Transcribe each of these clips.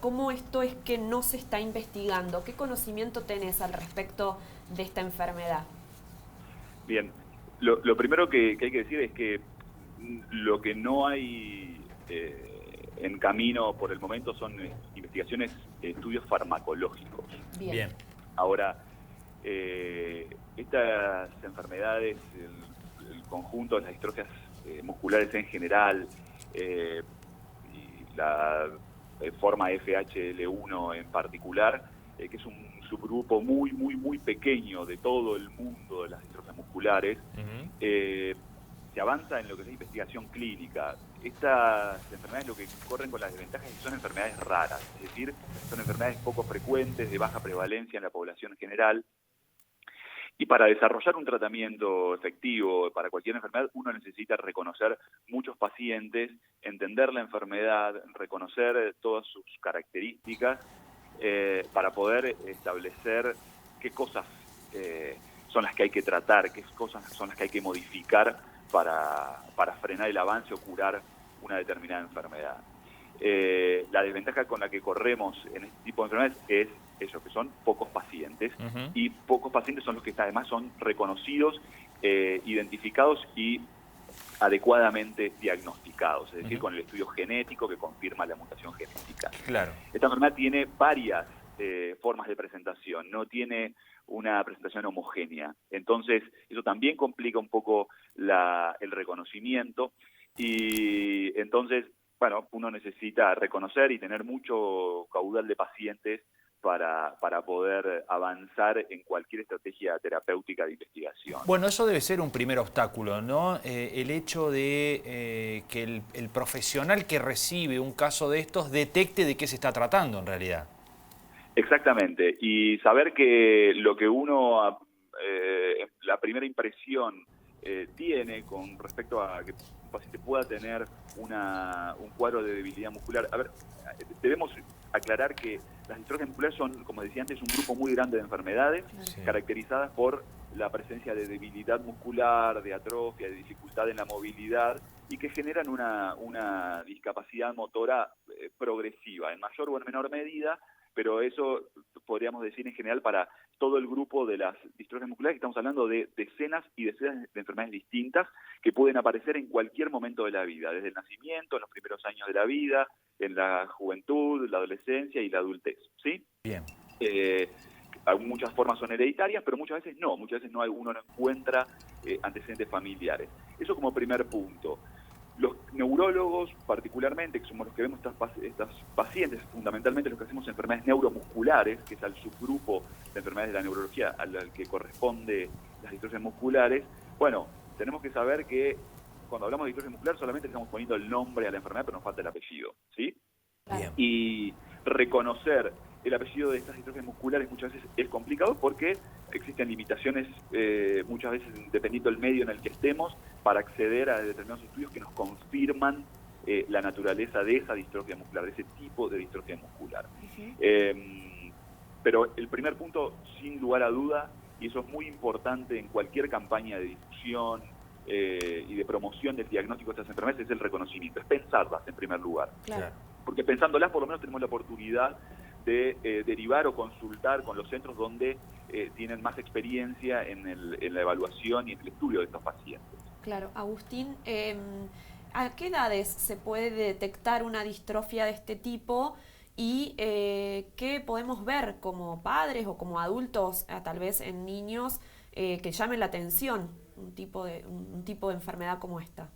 ¿Cómo esto es que no se está investigando? ¿Qué conocimiento tenés al respecto de esta enfermedad? Bien, lo primero que hay que decir es que lo que no hay en camino por el momento son investigaciones, estudios farmacológicos. Bien. Bien. Ahora, estas enfermedades, el conjunto de las distrofias musculares en general, eh, y la forma FHL1 en particular, que es un subgrupo muy pequeño de todo el mundo de las distrofias musculares, Ujú. se avanza en lo que es la investigación clínica. Estas enfermedades lo que corren con las desventajas es que son enfermedades raras, es decir, son enfermedades poco frecuentes, de baja prevalencia en la población general. Y para desarrollar un tratamiento efectivo para cualquier enfermedad, uno necesita reconocer muchos pacientes, entender la enfermedad, reconocer todas sus características, para poder establecer qué cosas son las que hay que tratar, qué cosas son las que hay que modificar para frenar el avance o curar una determinada enfermedad. La desventaja con la que corremos en este tipo de enfermedades es eso, que son pocos pacientes, Ujú. y pocos pacientes son los que además son reconocidos, identificados y adecuadamente diagnosticados, es decir, Ujú. con el estudio genético que confirma la mutación genética. Claro. Esta enfermedad tiene varias formas de presentación, no tiene una presentación homogénea. Entonces, eso también complica un poco el reconocimiento, y entonces, bueno, uno necesita reconocer y tener mucho caudal de pacientes para poder avanzar en cualquier estrategia terapéutica de investigación. Bueno, eso debe ser un primer obstáculo, ¿no? El hecho de que el profesional que recibe un caso de estos detecte de qué se está tratando en realidad. Exactamente, y saber que lo que uno, la primera impresión tiene con respecto a que un paciente pueda tener un cuadro de debilidad muscular. A ver, debemos aclarar que las distrofias musculares son, como decía antes, un grupo muy grande de enfermedades Sí. caracterizadas por la presencia de debilidad muscular, de atrofia, de dificultad en la movilidad, y que generan una discapacidad motora progresiva, en mayor o en menor medida, pero eso podríamos decir en general para todo el grupo de las distrofias musculares, que estamos hablando de decenas y decenas de enfermedades distintas que pueden aparecer en cualquier momento de la vida, desde el nacimiento, en los primeros años de la vida, en la juventud, la adolescencia y la adultez, ¿sí? Bien. Eh, Muchas formas son hereditarias, pero muchas veces no uno no encuentra antecedentes familiares. Eso como primer punto. Los neurólogos, particularmente, que somos los que vemos estas pacientes, fundamentalmente los que hacemos enfermedades neuromusculares, que es al subgrupo de enfermedades de la neurología al que corresponde las distrofias musculares, bueno, tenemos que saber que cuando hablamos de distrofias musculares solamente le estamos poniendo el nombre a la enfermedad, pero nos falta el apellido, ¿sí? Claro. Bien. Y reconocer el apellido de estas distrofias musculares muchas veces es complicado porque existen limitaciones, muchas veces dependiendo del medio en el que estemos, para acceder a determinados estudios que nos confirman la naturaleza de esa distrofia muscular, de ese tipo de distrofia muscular. Ujú. Pero el primer punto, sin lugar a duda, y eso es muy importante en cualquier campaña de difusión y de promoción del diagnóstico de estas enfermedades, es el reconocimiento, es pensarlas en primer lugar. Claro. Porque pensándolas por lo menos tenemos la oportunidad de derivar o consultar con los centros donde tienen más experiencia en la evaluación y en el estudio de estos pacientes. Claro. Agustín, ¿a qué edades se puede detectar una distrofia de este tipo y qué podemos ver como padres o como adultos, tal vez en niños, que llamen la atención un tipo de enfermedad como esta?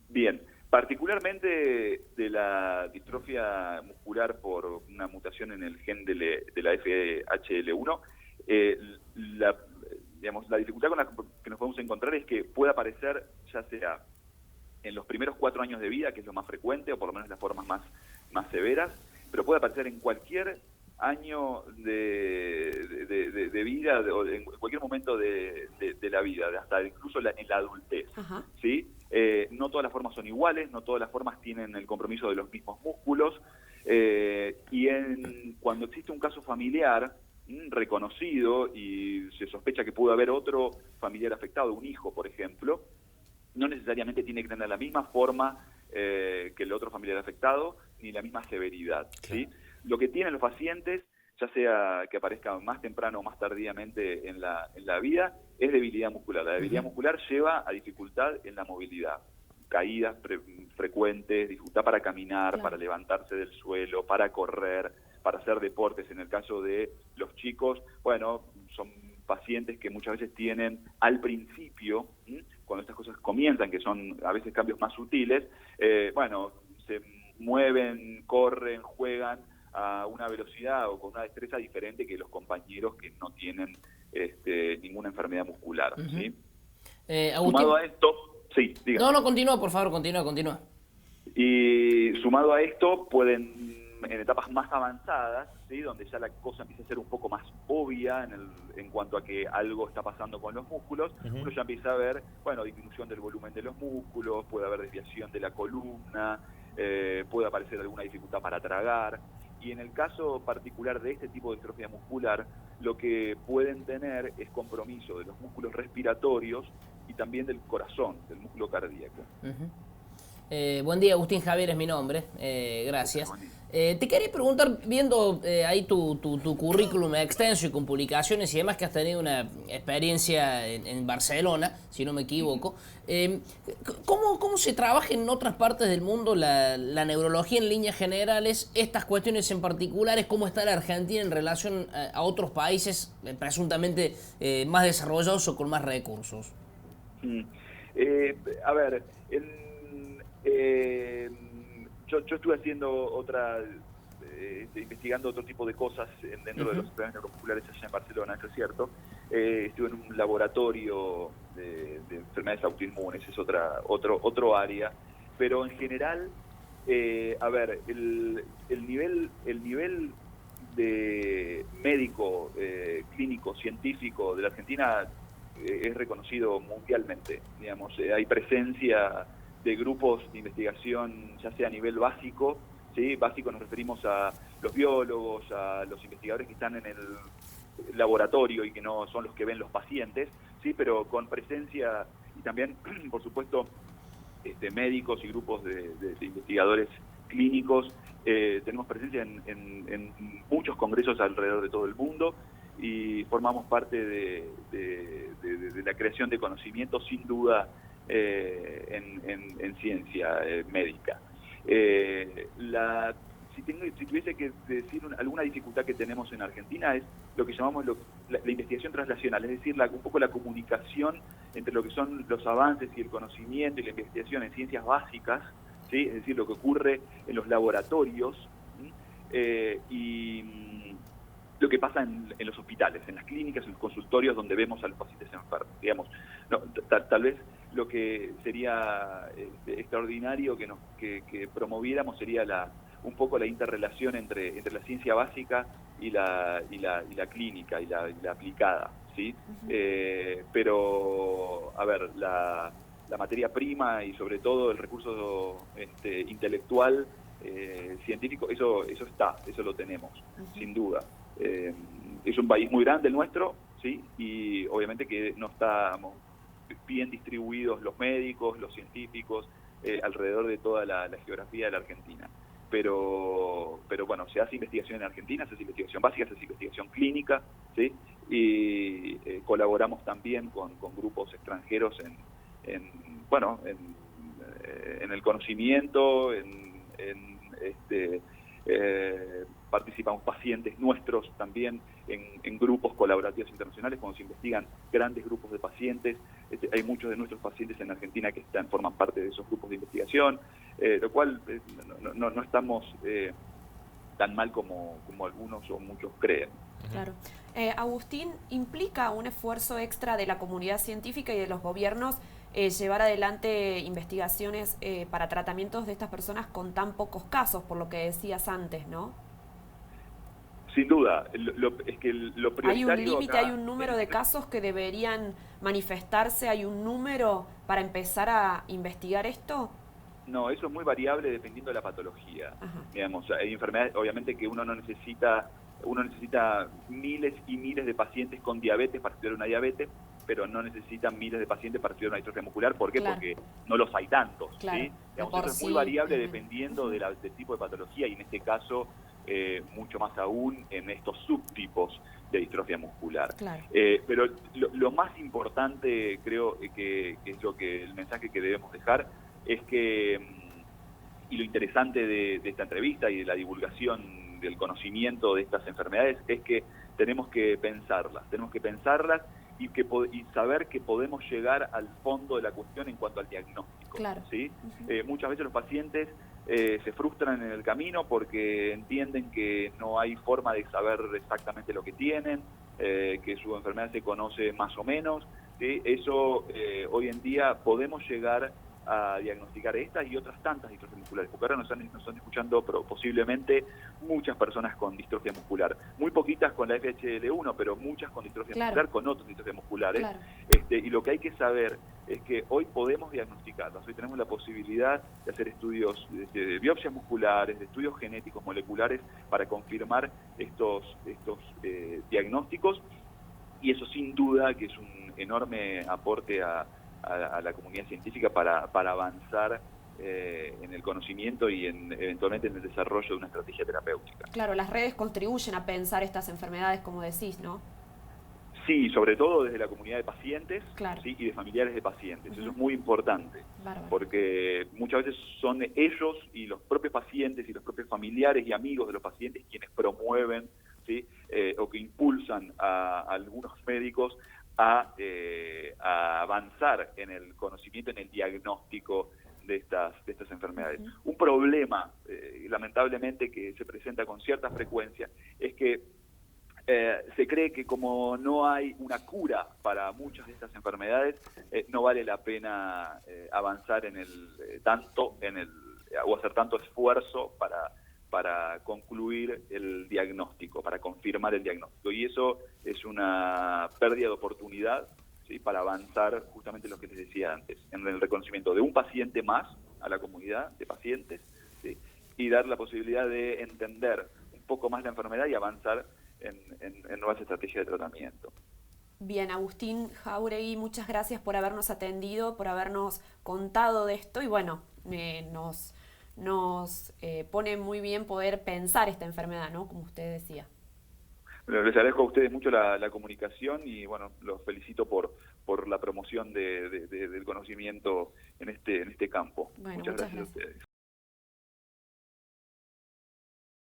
Bien, particularmente de la distrofia muscular por una mutación en el gen de la FHL1, eh, la, digamos, la dificultad con la que nos podemos encontrar es que puede aparecer ya sea en los primeros 4 años de vida, que es lo más frecuente, o por lo menos las formas más severas, pero puede aparecer en cualquier año de vida, o en cualquier momento de la vida, hasta incluso en la adultez, Ajá. ¿sí? No todas las formas son iguales, no todas las formas tienen el compromiso de los mismos músculos, cuando existe un caso familiar reconocido y se sospecha que pudo haber otro familiar afectado, un hijo, por ejemplo, no necesariamente tiene que tener la misma forma que el otro familiar afectado, ni la misma severidad. Claro. ¿Sí? Lo que tienen los pacientes, ya sea que aparezca más temprano o más tardíamente en la vida, es debilidad muscular. La debilidad muscular lleva a dificultad en la movilidad, caídas frecuentes, dificultad para caminar, Claro. para levantarse del suelo, para correr, para hacer deportes. En el caso de los chicos, bueno, son pacientes que muchas veces tienen al principio, cuando estas cosas comienzan, que son a veces cambios más sutiles, bueno, se mueven, corren, juegan a una velocidad o con una destreza diferente que los compañeros que no tienen ninguna enfermedad muscular. ¿Sí? Agustín. Sumado a esto, sí, diga. No, continúa, por favor, continúa. Y sumado a esto, pueden, en etapas más avanzadas, ¿sí? Donde ya la cosa empieza a ser un poco más obvia en cuanto a que algo está pasando con los músculos, uno ya empieza a ver, bueno, disminución del volumen de los músculos, puede haber desviación de la columna, puede aparecer alguna dificultad para tragar. Y en el caso particular de este tipo de distrofia muscular, lo que pueden tener es compromiso de los músculos respiratorios y también del corazón, del músculo cardíaco. Buen día, Agustín. Javier es mi nombre. Gracias. Te quería preguntar, viendo ahí tu currículum extenso y con publicaciones y demás, que has tenido una experiencia en Barcelona, si no me equivoco, ¿cómo se trabaja en otras partes del mundo la neurología en líneas generales, estas cuestiones en particulares, cómo está la Argentina en relación a otros países presuntamente más desarrollados o con más recursos? A ver, yo estuve haciendo investigando otro tipo de cosas dentro de los enfermedades neuromusculares allá en Barcelona, eso es cierto. Estuve en un laboratorio de enfermedades autoinmunes, es otro área, pero en general, a ver, el nivel de médico, clínico, científico de la Argentina es reconocido mundialmente, digamos. Hay presencia de grupos de investigación, ya sea a nivel básico, ¿sí? Básico nos referimos a los biólogos, a los investigadores que están en el laboratorio y que no son los que ven los pacientes, ¿sí? Pero con presencia y también, por supuesto, médicos y grupos de investigadores clínicos. Tenemos presencia en muchos congresos alrededor de todo el mundo y formamos parte de la creación de conocimiento, sin duda, en ciencia médica. Si tuviese que decir alguna dificultad que tenemos en Argentina, es lo que llamamos la investigación translacional, es decir, un poco la comunicación entre lo que son los avances y el conocimiento y la investigación en ciencias básicas, ¿sí? Es decir, lo que ocurre en los laboratorios, y lo que pasa en los hospitales, en las clínicas, en los consultorios donde vemos a los pacientes enfermos. Digamos, no, tal vez lo que sería extraordinario que promoviéramos sería un poco la interrelación entre la ciencia básica y la clínica y la aplicada, ¿sí? Pero, a ver, la materia prima y sobre todo el recurso intelectual, científico, eso lo tenemos, sin duda. Es un país muy grande el nuestro, ¿sí? Y obviamente que no estamos bien distribuidos los médicos, los científicos, alrededor de toda la geografía de la Argentina. Pero bueno, se hace investigación en Argentina, se hace investigación básica, se hace investigación clínica, ¿sí? Y colaboramos también con grupos extranjeros en el conocimiento, participamos pacientes nuestros también en grupos colaborativos internacionales cuando se investigan grandes grupos de pacientes. Hay muchos de nuestros pacientes en Argentina que forman parte de esos grupos de investigación, lo cual no estamos tan mal como algunos o muchos creen. Claro. Agustín, ¿implica un esfuerzo extra de la comunidad científica y de los gobiernos llevar adelante investigaciones para tratamientos de estas personas con tan pocos casos, por lo que decías antes, ¿no? Sin duda, es que lo prioritario... ¿Hay un límite, acá, hay un número de casos que deberían manifestarse? ¿Hay un número para empezar a investigar esto? No, eso es muy variable dependiendo de la patología. Ajá. Digamos, hay enfermedades, obviamente, que uno necesita miles y miles de pacientes con diabetes para estudiar una diabetes, pero no necesitan miles de pacientes para estudiar una distrofia muscular. ¿Por qué? Claro. Porque no los hay tantos. Claro. ¿Sí? Digamos, Por eso es sí. muy variable dependiendo del tipo de patología, y en este caso mucho más aún en estos subtipos de distrofia muscular. Claro. Pero lo más importante, creo que es el mensaje que debemos dejar, es que, y lo interesante de esta entrevista y de la divulgación del conocimiento de estas enfermedades, es que tenemos que pensarlas y saber que podemos llegar al fondo de la cuestión en cuanto al diagnóstico. Claro. ¿Sí? Muchas veces los pacientes se frustran en el camino porque entienden que no hay forma de saber exactamente lo que tienen, que su enfermedad se conoce más o menos. ¿Sí? Eso hoy en día podemos llegar a diagnosticar estas y otras tantas distrofias musculares, porque ahora nos están escuchando posiblemente muchas personas con distrofia muscular, muy poquitas con la FHL1, pero muchas con distrofia muscular, con otras distrofias musculares. Claro. Y lo que hay que saber es que hoy podemos diagnosticarlas, hoy tenemos la posibilidad de hacer estudios de biopsias musculares, de estudios genéticos moleculares para confirmar estos diagnósticos, y eso sin duda que es un enorme aporte a la comunidad científica para avanzar en el conocimiento y eventualmente en el desarrollo de una estrategia terapéutica. Claro, las redes contribuyen a pensar estas enfermedades, como decís, ¿no? Sí, sobre todo desde la comunidad de pacientes, claro, ¿sí? Y de familiares de pacientes. Eso es muy importante, bárbaro, porque muchas veces son ellos y los propios pacientes y los propios familiares y amigos de los pacientes quienes promueven, ¿sí? O que impulsan a algunos médicos a avanzar en el conocimiento, en el diagnóstico de estas enfermedades. Un problema, lamentablemente, que se presenta con cierta frecuencia, es que se cree que como no hay una cura para muchas de estas enfermedades, no vale la pena avanzar o hacer tanto esfuerzo para concluir el diagnóstico, para confirmar el diagnóstico. Y eso es una pérdida de oportunidad, ¿sí? Para avanzar justamente lo que les decía antes, en el reconocimiento de un paciente más a la comunidad de pacientes, ¿sí? Y dar la posibilidad de entender un poco más la enfermedad y avanzar en nuevas estrategias de tratamiento. Bien, Agustín Jáuregui, muchas gracias por habernos atendido, por habernos contado de esto, y bueno, nos pone muy bien poder pensar esta enfermedad, ¿no? Como usted decía. Bueno, les agradezco a ustedes mucho la comunicación y bueno, los felicito por la promoción del conocimiento en este campo. Bueno, muchas gracias a ustedes.